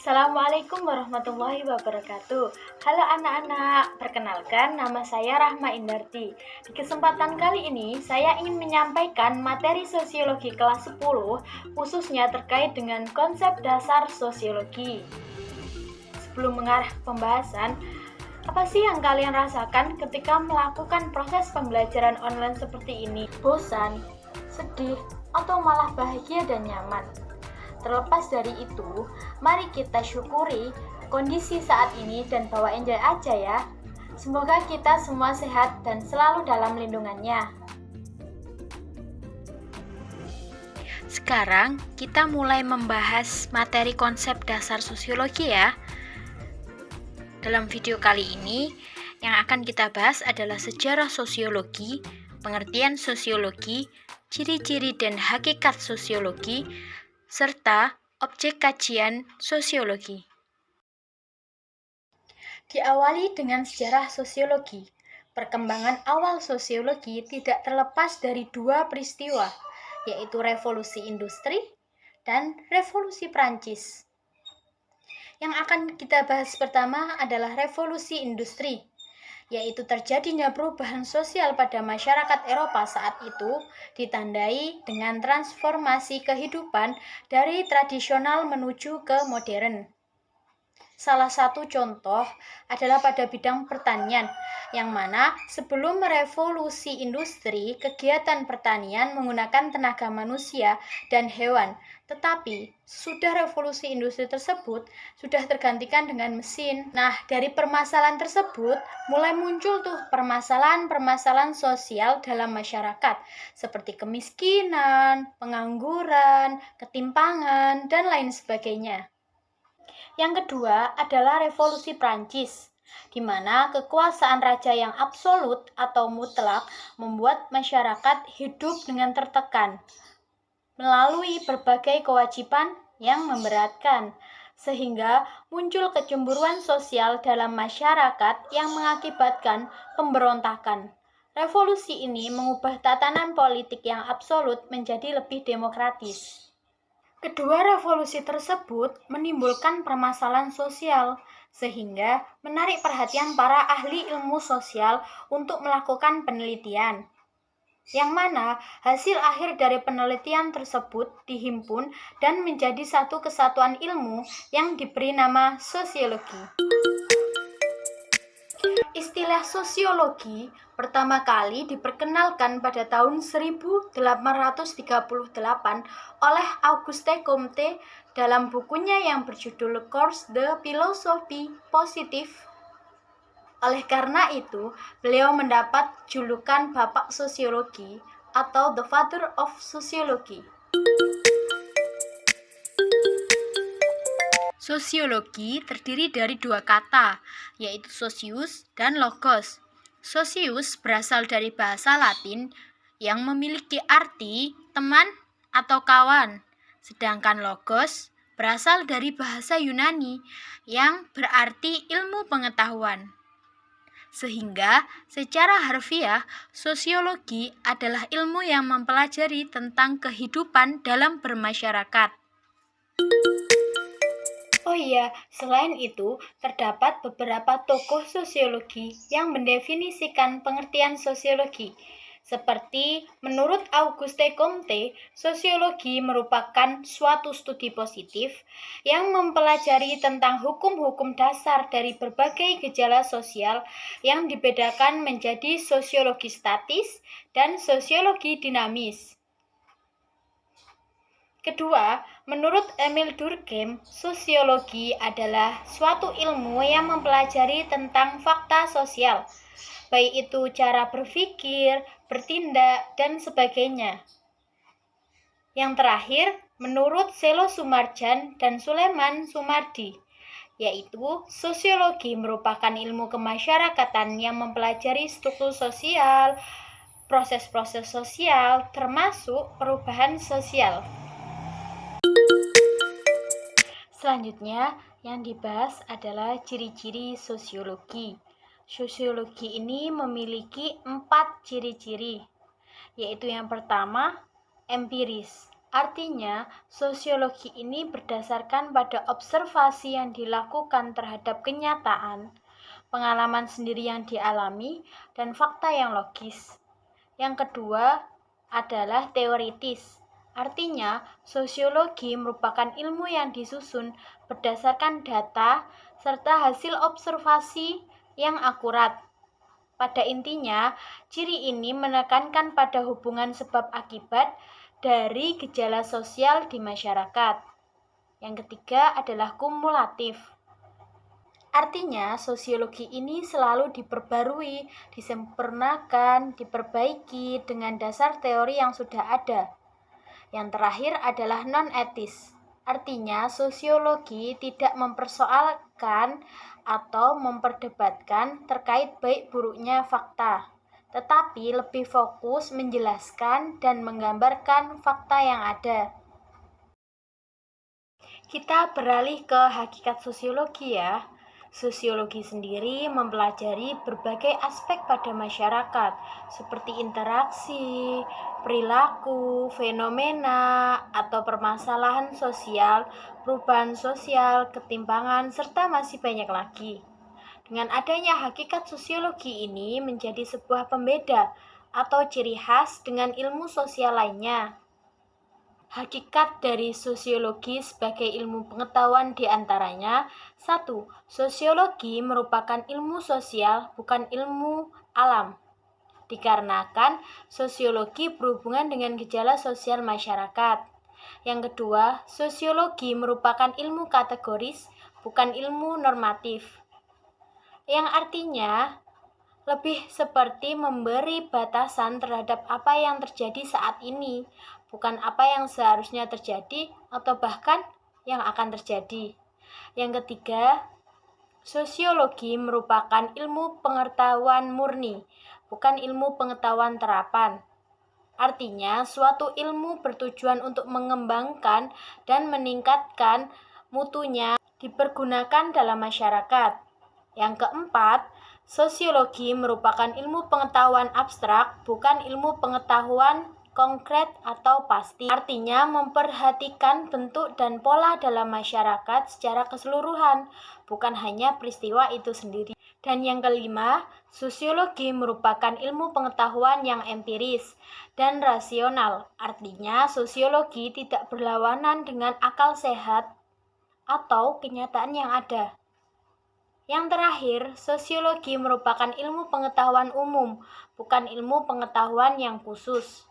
Assalamualaikum warahmatullahi wabarakatuh. Halo anak-anak, perkenalkan nama saya Rahma Indarti. Di kesempatan kali ini saya ingin menyampaikan materi sosiologi kelas 10 khususnya terkait dengan konsep dasar sosiologi. Sebelum mengarah ke pembahasan, apa sih yang kalian rasakan ketika melakukan proses pembelajaran online seperti ini? Bosan, sedih, atau malah bahagia dan nyaman? Terlepas dari itu, mari kita syukuri kondisi saat ini dan bawa enjoy aja ya. Semoga kita semua sehat dan selalu dalam lindungannya. Sekarang kita mulai membahas materi konsep dasar sosiologi ya. Dalam video kali ini, yang akan kita bahas adalah sejarah sosiologi, pengertian sosiologi, ciri-ciri dan hakikat sosiologi, serta objek kajian sosiologi. Diawali dengan sejarah sosiologi. Perkembangan awal sosiologi tidak terlepas dari dua peristiwa, yaitu revolusi industri dan revolusi Prancis. Yang akan kita bahas pertama adalah revolusi industri, yaitu terjadinya perubahan sosial pada masyarakat Eropa saat itu ditandai dengan transformasi kehidupan dari tradisional menuju ke modern. Salah satu contoh adalah pada bidang pertanian, yang mana sebelum revolusi industri, kegiatan pertanian menggunakan tenaga manusia dan hewan. Tetapi, sudah revolusi industri tersebut sudah tergantikan dengan mesin. Nah, dari permasalahan tersebut, mulai muncul tuh permasalahan-permasalahan sosial dalam masyarakat, seperti kemiskinan, pengangguran, ketimpangan, dan lain sebagainya. Yang kedua adalah revolusi Prancis, di mana kekuasaan raja yang absolut atau mutlak membuat masyarakat hidup dengan tertekan melalui berbagai kewajiban yang memberatkan, sehingga muncul kecemburuan sosial dalam masyarakat yang mengakibatkan pemberontakan. Revolusi ini mengubah tatanan politik yang absolut menjadi lebih demokratis. Kedua revolusi tersebut menimbulkan permasalahan sosial, sehingga menarik perhatian para ahli ilmu sosial untuk melakukan penelitian. Yang mana hasil akhir dari penelitian tersebut dihimpun dan menjadi satu kesatuan ilmu yang diberi nama sosiologi. Istilah sosiologi pertama kali diperkenalkan pada tahun 1838 oleh Auguste Comte dalam bukunya yang berjudul Cours de Philosophie Positive. Oleh karena itu, beliau mendapat julukan Bapak Sosiologi atau The Father of Sociology. Sosiologi terdiri dari dua kata, yaitu socius dan logos. Socius berasal dari bahasa Latin yang memiliki arti teman atau kawan, sedangkan logos berasal dari bahasa Yunani yang berarti ilmu pengetahuan. Sehingga secara harfiah, sosiologi adalah ilmu yang mempelajari tentang kehidupan dalam bermasyarakat. Oh iya, selain itu, terdapat beberapa tokoh sosiologi yang mendefinisikan pengertian sosiologi. Seperti menurut Auguste Comte, sosiologi merupakan suatu studi positif yang mempelajari tentang hukum-hukum dasar dari berbagai gejala sosial yang dibedakan menjadi sosiologi statis dan sosiologi dinamis. Kedua, menurut Emile Durkheim, sosiologi adalah suatu ilmu yang mempelajari tentang fakta sosial, baik itu cara berpikir, bertindak, dan sebagainya. Yang terakhir, menurut Selo Sumarjan dan Suleman Sumardi, yaitu sosiologi merupakan ilmu kemasyarakatan yang mempelajari struktur sosial, proses-proses sosial, termasuk perubahan sosial. Selanjutnya, yang dibahas adalah ciri-ciri sosiologi. Sosiologi ini memiliki 4 ciri-ciri, yaitu yang pertama, empiris. Artinya, sosiologi ini berdasarkan pada observasi yang dilakukan terhadap kenyataan, pengalaman sendiri yang dialami, dan fakta yang logis. Yang kedua adalah teoritis. Artinya, sosiologi merupakan ilmu yang disusun berdasarkan data serta hasil observasi yang akurat. Pada intinya, ciri ini menekankan pada hubungan sebab akibat dari gejala sosial di masyarakat. Yang ketiga adalah kumulatif. Artinya, sosiologi ini selalu diperbarui, disempurnakan, diperbaiki dengan dasar teori yang sudah ada. Yang terakhir adalah non-etis. Artinya, sosiologi tidak mempersoalkan atau memperdebatkan terkait baik buruknya fakta, tetapi lebih fokus menjelaskan dan menggambarkan fakta yang ada. Kita beralih ke hakikat sosiologi ya. Sosiologi sendiri mempelajari berbagai aspek pada masyarakat, seperti interaksi, perilaku, fenomena, atau permasalahan sosial, perubahan sosial, ketimpangan, serta masih banyak lagi. Dengan adanya hakikat sosiologi ini menjadi sebuah pembeda atau ciri khas dengan ilmu sosial lainnya. Hakikat dari sosiologi sebagai ilmu pengetahuan diantaranya 1. Sosiologi merupakan ilmu sosial, bukan ilmu alam. Dikarenakan sosiologi berhubungan dengan gejala sosial masyarakat. Yang kedua, sosiologi merupakan ilmu kategoris, bukan ilmu normatif. Yang artinya lebih seperti memberi batasan terhadap apa yang terjadi saat ini, bukan apa yang seharusnya terjadi atau bahkan yang akan terjadi. Yang ketiga, sosiologi merupakan ilmu pengetahuan murni, bukan ilmu pengetahuan terapan. Artinya, suatu ilmu bertujuan untuk mengembangkan dan meningkatkan mutunya dipergunakan dalam masyarakat. Yang keempat, sosiologi merupakan ilmu pengetahuan abstrak, bukan ilmu pengetahuan konkret atau pasti. Artinya memperhatikan bentuk dan pola dalam masyarakat secara keseluruhan, bukan hanya peristiwa itu sendiri. Dan yang kelima, sosiologi merupakan ilmu pengetahuan yang empiris dan rasional. Artinya sosiologi tidak berlawanan dengan akal sehat atau kenyataan yang ada. Yang terakhir, sosiologi merupakan ilmu pengetahuan umum, bukan ilmu pengetahuan yang khusus.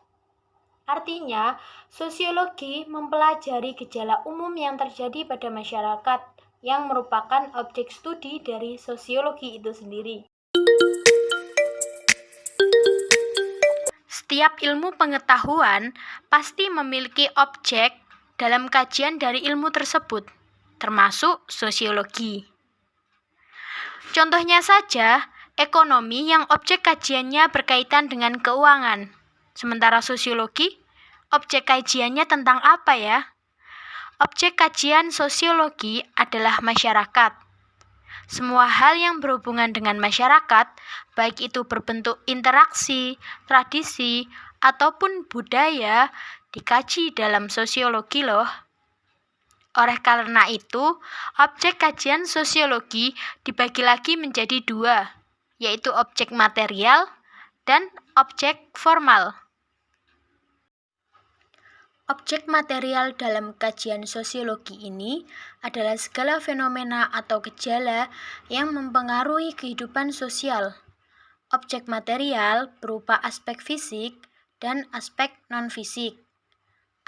Artinya, sosiologi mempelajari gejala umum yang terjadi pada masyarakat yang merupakan objek studi dari sosiologi itu sendiri. Setiap ilmu pengetahuan pasti memiliki objek dalam kajian dari ilmu tersebut, termasuk sosiologi. Contohnya saja, ekonomi yang objek kajiannya berkaitan dengan keuangan. Sementara sosiologi, objek kajiannya tentang apa ya? Objek kajian sosiologi adalah masyarakat. Semua hal yang berhubungan dengan masyarakat, baik itu berbentuk interaksi, tradisi, ataupun budaya, dikaji dalam sosiologi loh. Oleh karena itu, objek kajian sosiologi dibagi lagi menjadi dua, yaitu objek material dan objek formal. Objek material dalam kajian sosiologi ini adalah segala fenomena atau gejala yang mempengaruhi kehidupan sosial. Objek material berupa aspek fisik dan aspek non-fisik.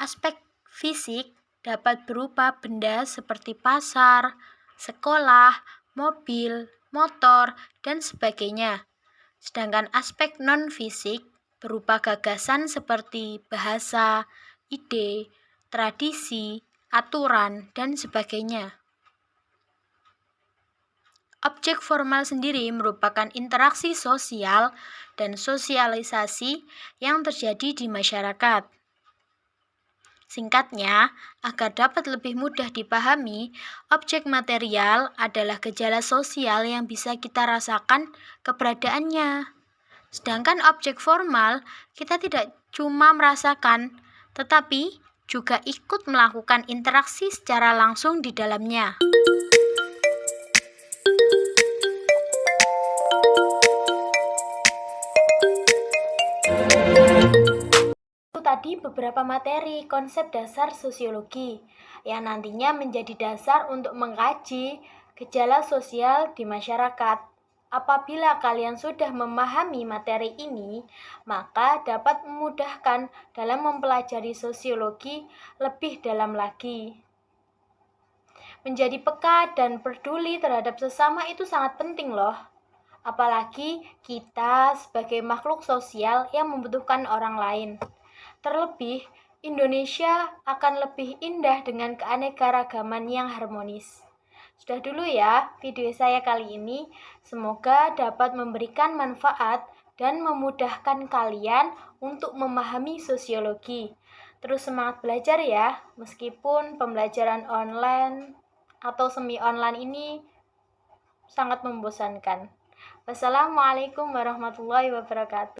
Aspek fisik dapat berupa benda seperti pasar, sekolah, mobil, motor, dan sebagainya. Sedangkan aspek non-fisik berupa gagasan seperti bahasa, ide, tradisi, aturan, dan sebagainya. Objek formal sendiri merupakan interaksi sosial dan sosialisasi yang terjadi di masyarakat. Singkatnya, agar dapat lebih mudah dipahami, objek material adalah gejala sosial yang bisa kita rasakan keberadaannya. Sedangkan objek formal, kita tidak cuma merasakan, tetapi juga ikut melakukan interaksi secara langsung di dalamnya. Itu tadi beberapa materi konsep dasar sosiologi yang nantinya menjadi dasar untuk mengkaji gejala sosial di masyarakat. Apabila kalian sudah memahami materi ini, maka dapat memudahkan dalam mempelajari sosiologi lebih dalam lagi. Menjadi peka dan peduli terhadap sesama itu sangat penting loh. Apalagi kita sebagai makhluk sosial yang membutuhkan orang lain. Terlebih, Indonesia akan lebih indah dengan keanekaragaman yang harmonis. Sudah dulu ya video saya kali ini. Semoga dapat memberikan manfaat dan memudahkan kalian untuk memahami sosiologi. Terus semangat belajar ya, meskipun pembelajaran online atau semi online ini sangat membosankan. Wassalamualaikum warahmatullahi wabarakatuh.